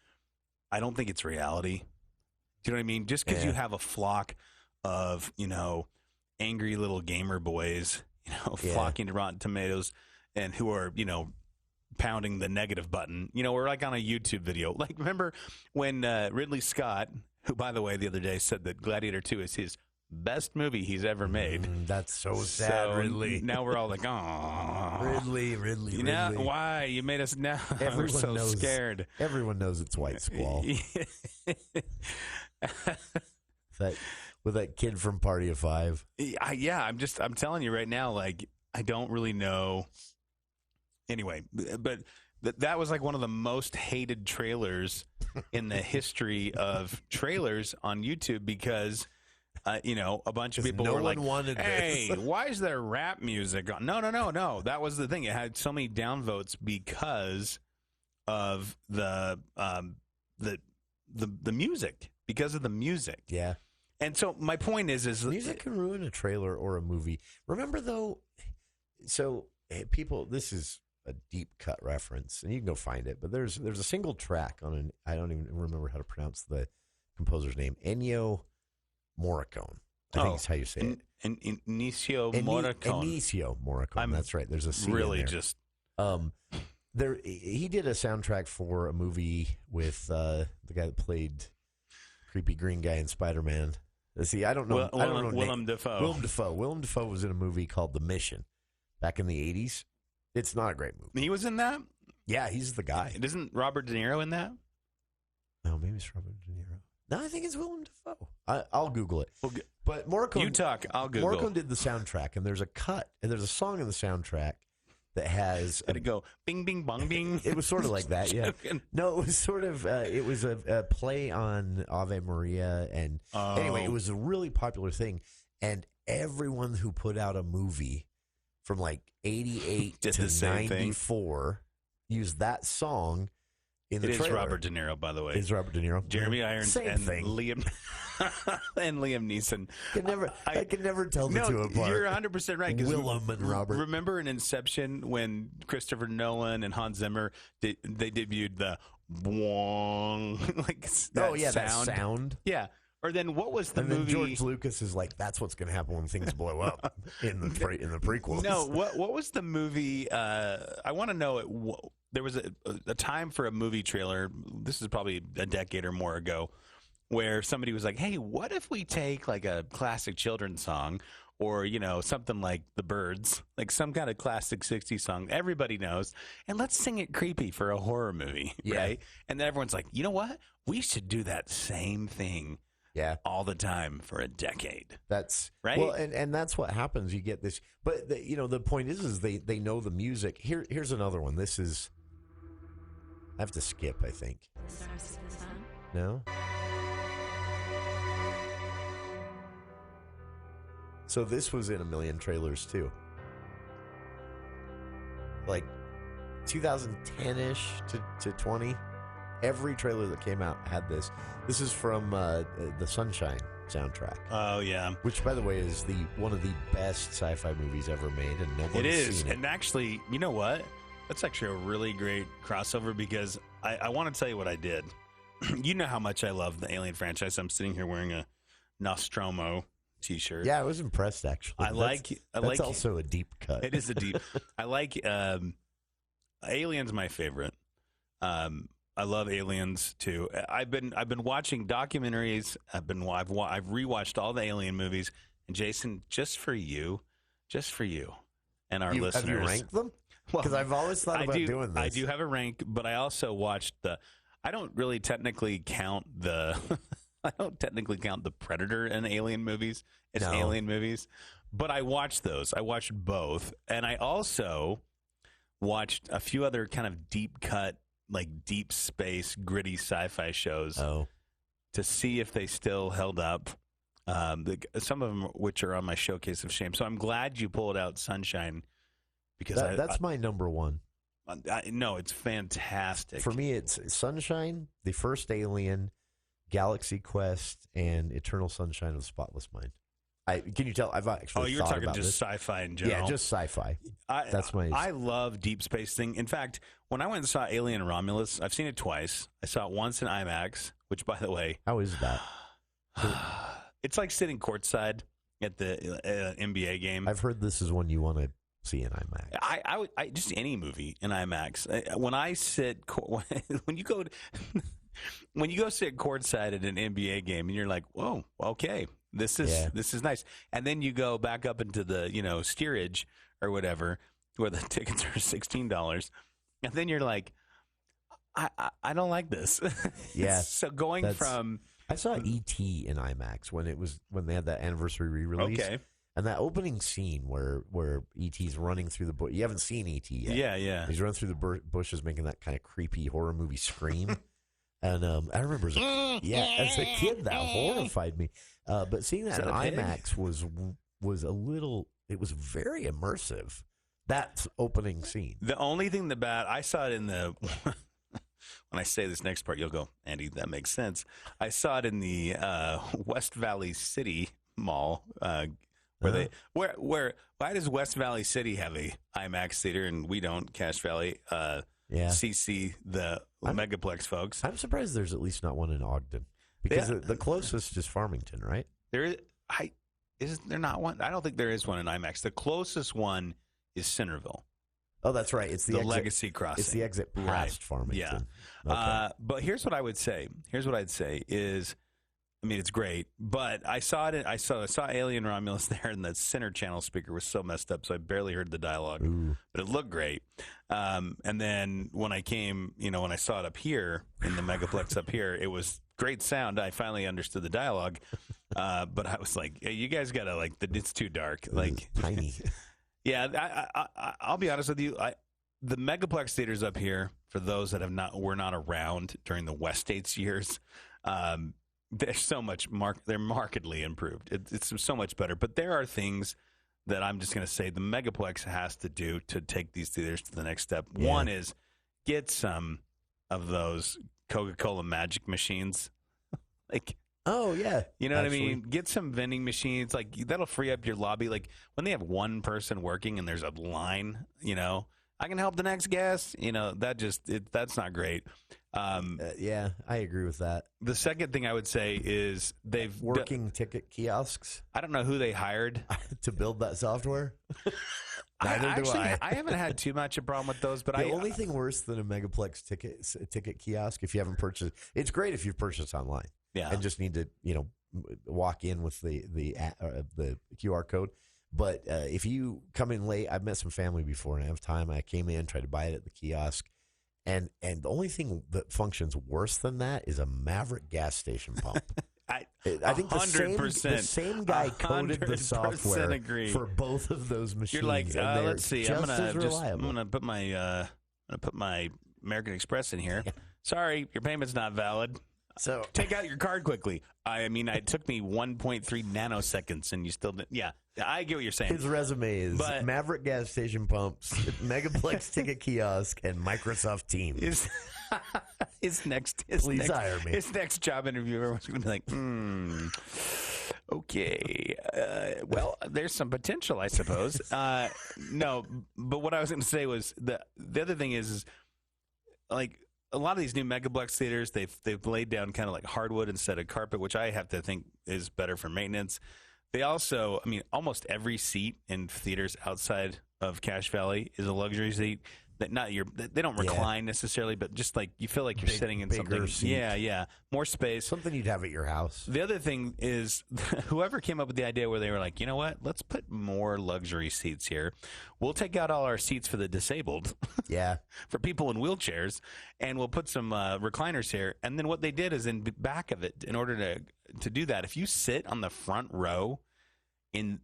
I don't think it's reality. Do you know what I mean? Just because you have a flock of, angry little gamer boys, flocking to Rotten Tomatoes and who are, pounding the negative button. We're like on a YouTube video. Like, remember when Ridley Scott, who, by the way, the other day said that Gladiator 2 is his best movie he's ever made. That's so sad, Ridley. Now we're all like, oh, Ridley. Why? You made us now. We're so scared. Everyone knows it's White Squall. With that kid from Party of Five. I'm telling you right now, like, I don't really know. Anyway, but that was like one of the most hated trailers in the history of trailers on YouTube because, a bunch of people were like, hey, why is there rap music on? No. That was the thing. It had so many downvotes because of the music, because of the music. Yeah. And so my point is music can ruin a trailer or a movie. Remember though, so people, this is a deep cut reference, and you can go find it. But there's a single track on I don't even remember how to pronounce the composer's name, Ennio Morricone. I think is how you say it. Ennio Morricone. Ennio Morricone. That's right. There's a C really in there. He did a soundtrack for a movie with the guy that played creepy green guy in Spider-Man. See, I don't know. Willem Dafoe. Willem Dafoe was in a movie called The Mission back in the 80s. It's not a great movie. He was in that? Yeah, he's the guy. Isn't Robert De Niro in that? No, maybe it's Robert De Niro. No, I think it's Willem Dafoe. I'll Google it. But Morricone, you talk, I'll Google. Morricone did the soundtrack, and there's a song in the soundtrack that has. Did it go bing, bing, bong, bing? It was sort of like that, yeah. No, it was sort of, it was a play on Ave Maria, and anyway, it was a really popular thing, and everyone who put out a movie from like 88 to 94 used that song in the trailer. It is Robert De Niro, by the way. It's Robert De Niro. Jeremy Irons and Liam Neeson. I can never tell the two apart. You're 100% right. Willem and Robert. Remember in Inception when Christopher Nolan and Hans Zimmer they debuted the "wong" like that that sound. Yeah. Or then what was the and movie? Then George Lucas is like, that's what's going to happen when things blow up in the prequels. No, what was the movie? I want to know. There was a time for a movie trailer. This is probably a decade or more ago, where somebody was like, "Hey, what if we take like a classic children's song, or something like The Byrds, like some kind of classic '60s song everybody knows, and let's sing it creepy for a horror movie, right?" And then everyone's like, "You know what? We should do that same thing." Yeah, all the time for a decade. That's right. Well, and that's what happens. You get this, but the point is they know the music. Here's another one. This is. I have to skip. I think. No. So this was in a million trailers too. Like 2010-ish to 20. Every trailer that came out had this. This is from the Sunshine soundtrack. Oh, yeah. Which, by the way, is one of the best sci-fi movies ever made, and no one's seen it. And actually, you know what? That's actually a really great crossover because I want to tell you what I did. You know how much I love the Alien franchise. I'm sitting here wearing a Nostromo T-shirt. Yeah, I was impressed, actually. That's also a deep cut. It is a deep. I like Alien's my favorite. I love Aliens too. I've been watching documentaries. I've rewatched all the Alien movies. And Jason, just for you, and our listeners. Have you ranked them? Because I've always thought about doing this. I do have a rank, but I also watched I don't really technically count the. I don't technically count the Predator and Alien movies as Alien movies, but I watched those. I watched both, and I also watched a few other kind of deep cut, like deep space, gritty sci-fi shows to see if they still held up. Some of them, which are on my showcase of shame. So I'm glad you pulled out Sunshine because that's my number one. No, it's fantastic. For me, it's Sunshine, the first Alien, Galaxy Quest, and Eternal Sunshine of the Spotless Mind. Can you tell? I've actually you're thought talking about just this. sci-fi in general. Yeah, just sci-fi. That's my. I love deep space thing. In fact, when I went and saw Alien Romulus, I've seen it twice. I saw it once in IMAX, which, by the way, how is that? It's like sitting courtside at the NBA game. I've heard this is one you want to see in IMAX. I just any movie in IMAX. When I sit, when you go sit courtside at an NBA game, and you're like, whoa, okay. This is nice. And then you go back up into the, steerage or whatever, where the tickets are $16. And then you're like, I don't like this. Yeah. So I saw E.T. in IMAX when they had that anniversary re-release. Okay. And that opening scene where E.T.'s running through the bush. You haven't seen E.T. yet. Yeah. He's running through the bushes making that kind of creepy horror movie scream. And I remember as a kid, that horrified me. But seeing that in IMAX was it was very immersive. That opening scene. The only thing I saw it in the, when I say this next part, you'll go, Andy, that makes sense. I saw it in the West Valley City Mall. Why does West Valley City have a IMAX theater and we don't? Cache Valley, CC, the Megaplex folks. I'm surprised there's at least not one in Ogden because the closest is Farmington, right? Is there not one? I don't think there is one in IMAX. The closest one is Centerville. Oh, that's right. It's the exit, Legacy Crossing. It's the exit past Farmington. Yeah. Okay. But here's what I would say. Is, it's great, but I saw Alien Romulus there, and the center channel speaker was so messed up, so I barely heard the dialogue. Ooh. But it looked great. And then when I when I saw it up here in the Megaplex up here, it was great sound. I finally understood the dialogue, but I was like, hey, you guys gotta it's too dark, tiny. Yeah, I'll be honest with you. The Megaplex theaters up here, for those that were not around during the West States years, they're so much they're markedly improved. It's so much better. But there are things that I'm just going to say the Megaplex has to do to take these theaters to the next step. Yeah. One is get some of those Coca-Cola magic machines, Oh, yeah. You know what I mean? Get some vending machines. That'll free up your lobby. When they have one person working and there's a line, I can help the next guest. That's not great. Yeah, I agree with that. The second thing I would say is they've working ticket kiosks. I don't know who they hired to build that software. Neither do I. I haven't had too much a problem with those, but the only thing worse than a Megaplex ticket kiosk, if you haven't purchased, it's great if you've purchased online. Yeah, and just need to walk in with the QR code. But if you come in late, I've met some family before and I have time. I came in, tried to buy it at the kiosk, and the only thing that functions worse than that is a Maverick gas station pump. I think 100%. The same guy coded the software for both of those machines. You're like, let's see, I'm gonna put my American Express in here. Yeah. Sorry, your payment's not valid. So take out your card quickly. It took me 1.3 nanoseconds, and you still didn't. Yeah, I get what you're saying. His resume is Maverick gas station pumps, Megaplex ticket kiosk, and Microsoft Teams. His next hire me. His next job interview, everyone's going to be like, okay, well, there's some potential, I suppose. No, but what I was going to say was the other thing is like a lot of these new Megaplex theaters, they've laid down kind of like hardwood instead of carpet, which I have to think is better for maintenance. They also, I mean, almost every seat in theaters outside of Cache Valley is a luxury seat. They don't recline necessarily, but just like you feel like you're sitting in something. Seat. Yeah, more space. Something you'd have at your house. The other thing is, whoever came up with the idea where they were like, you know what, let's put more luxury seats here. We'll take out all our seats for the disabled. Yeah, for people in wheelchairs, and we'll put some recliners here. And then what they did is in back of it, in order to do that, if you sit on the front row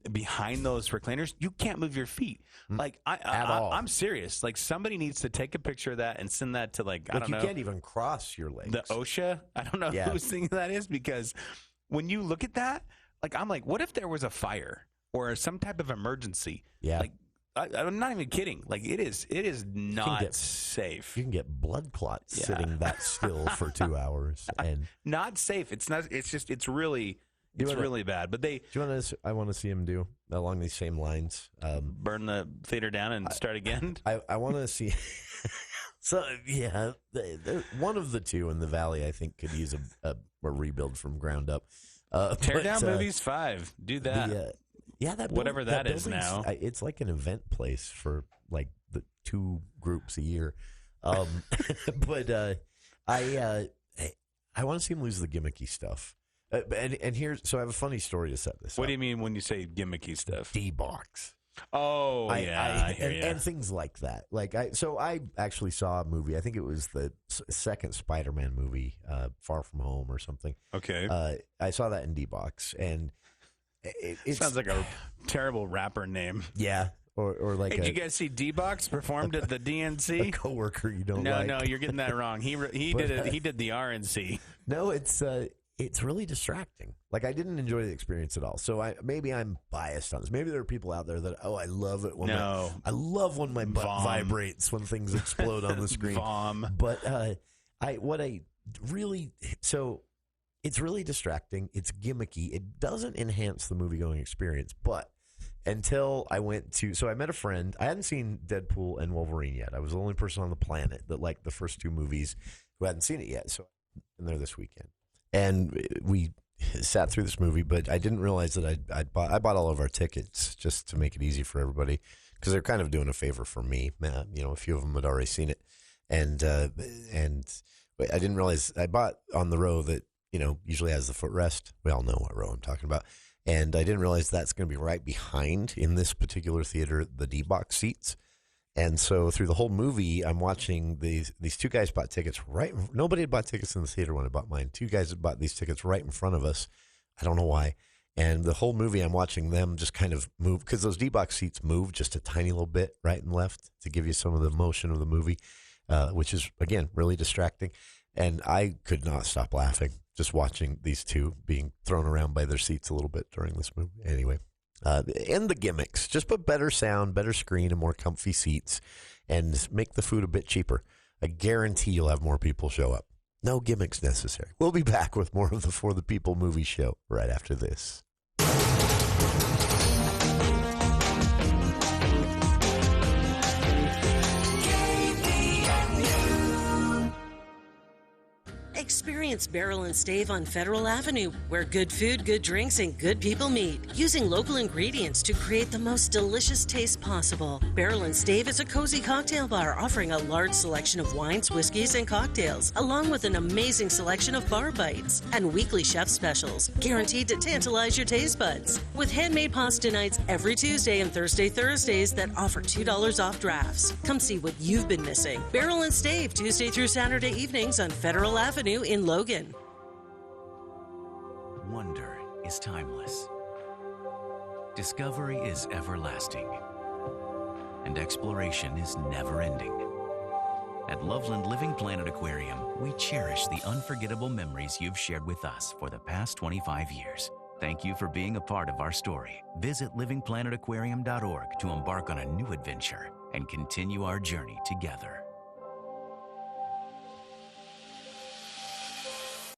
behind those recliners, you can't move your feet. Like I'm serious. Like somebody needs to take a picture of that and send that to I don't know. You can't even cross your legs. The OSHA. I don't know whose thing that is, because when you look at that, I'm like, what if there was a fire or some type of emergency? Yeah. Like I'm not even kidding. Like it is not safe. You can get blood clots sitting that still for 2 hours, and not safe. It's not. It's just. It's really. It's really bad, but I want to see him do along these same lines. Burn the theater down and start again. I want to see. So yeah, one of the two in the Valley, I think, could use a rebuild from ground up. Tear down Movies 5. Do that. That whatever that is now. It's like an event place for like the 2 groups a year. But I want to see him lose the gimmicky stuff. And here's so I have a funny story to set this up. What do you mean when you say gimmicky stuff? D-Box. Oh, I hear you. And things like that. So I actually saw a movie. I think it was the second Spider-Man movie, Far From Home or something. Okay. I saw that in D-Box, and it sounds like a terrible rapper name. Yeah. Or like did you guys see D-Box performed at the DNC? A coworker you don't like. No, you're getting that wrong. He did it. He did the RNC. No, it's really distracting. Like, I didn't enjoy the experience at all. So maybe I'm biased on this. Maybe there are people out there that, I love it when I love when my butt vibrates when things explode on the screen. But it's really distracting. It's gimmicky. It doesn't enhance the movie-going experience. But until I I met a friend. I hadn't seen Deadpool and Wolverine yet. I was the only person on the planet that liked the first 2 movies who hadn't seen it yet. So I'm there this weekend. And we sat through this movie, but I didn't realize that I bought all of our tickets just to make it easy for everybody, because they're kind of doing a favor for me. A few of them had already seen it, and I didn't realize I bought on the row that usually has the footrest. We all know what row I'm talking about, and I didn't realize that's going to be right behind, in this particular theater, the D-Box seats. And so through the whole movie, I'm watching these 2 guys bought tickets nobody had bought tickets in the theater when I bought mine. 2 guys had bought these tickets right in front of us. I don't know why. And the whole movie, I'm watching them just kind of move, because those D-Box seats move just a tiny little bit right and left to give you some of the motion of the movie, which is, again, really distracting. And I could not stop laughing just watching these 2 being thrown around by their seats a little bit during this movie. Anyway. And the gimmicks. Just put better sound, better screen, and more comfy seats, and make the food a bit cheaper. I guarantee you'll have more people show up. No gimmicks necessary. We'll be back with more of the For the People movie show right after this. Experience Barrel and Stave on Federal Avenue, where good food, good drinks, and good people meet, using local ingredients to create the most delicious taste possible. Barrel and Stave is a cozy cocktail bar offering a large selection of wines, whiskeys, and cocktails, along with an amazing selection of bar bites and weekly chef specials, guaranteed to tantalize your taste buds. With handmade pasta nights every Tuesday and Thursdays that offer $2 off drafts. Come see what you've been missing. Barrel and Stave, Tuesday through Saturday evenings on Federal Avenue in Logan. Wonder is timeless. Discovery is everlasting. And exploration is never-ending. At Loveland Living Planet Aquarium, we cherish the unforgettable memories you've shared with us for the past 25 years. Thank you for being a part of our story. Visit livingplanetaquarium.org to embark on a new adventure and continue our journey together.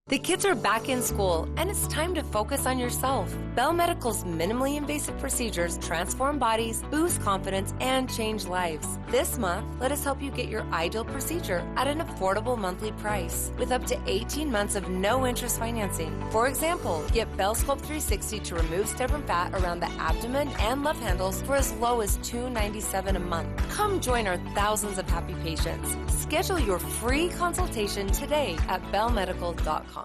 The kids are back in school, and it's time to focus on yourself. Bell Medical's minimally invasive procedures transform bodies, boost confidence, and change lives. This month, let us help you get your ideal procedure at an affordable monthly price with up to 18 months of no-interest financing. For example, get Bell Sculpt 360 to remove stubborn fat around the abdomen and love handles for as low as $297 a month. Come join our thousands of happy patients. Schedule your free consultation today at bellmedical.com.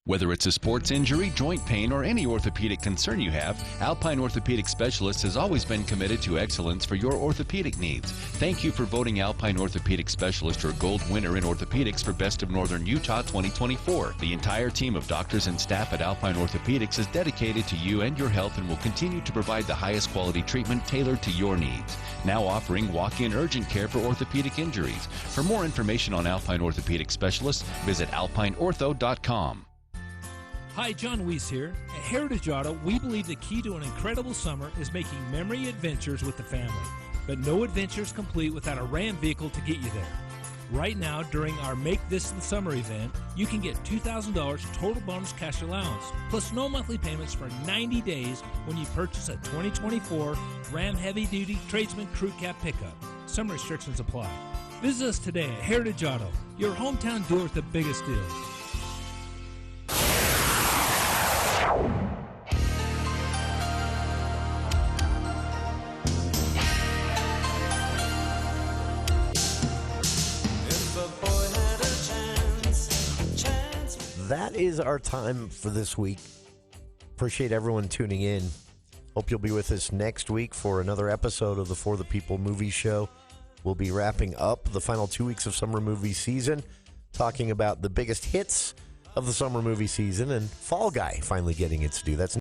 Whether it's a sports injury, joint pain, or any orthopedic concern you have, Alpine Orthopedic Specialists has always been committed to excellence for your orthopedic needs. Thank you for voting Alpine Orthopedic Specialist your gold winner in orthopedics for Best of Northern Utah 2024. The entire team of doctors and staff at Alpine Orthopedics is dedicated to you and your health and will continue to provide the highest quality treatment tailored to your needs. Now offering walk-in urgent care for orthopedic injuries. For more information on Alpine Orthopedic Specialists, visit alpineortho.com. Hi, John Weiss here. At Heritage Auto, we believe the key to an incredible summer is making memory adventures with the family. But no adventure is complete without a Ram vehicle to get you there. Right now, during our Make This the Summer event, you can get $2,000 total bonus cash allowance, plus no monthly payments for 90 days when you purchase a 2024 Ram Heavy Duty Tradesman Crew Cab pickup. Some restrictions apply. Visit us today at Heritage Auto, your hometown dealer with the biggest deals. That is our time for this week. Appreciate everyone tuning in. Hope you'll be with us next week for another episode of the For the People Movie Show. We'll be wrapping up the final 2 weeks of summer movie season, talking about the biggest hits of the summer movie season, and Fall Guy finally getting its due. That's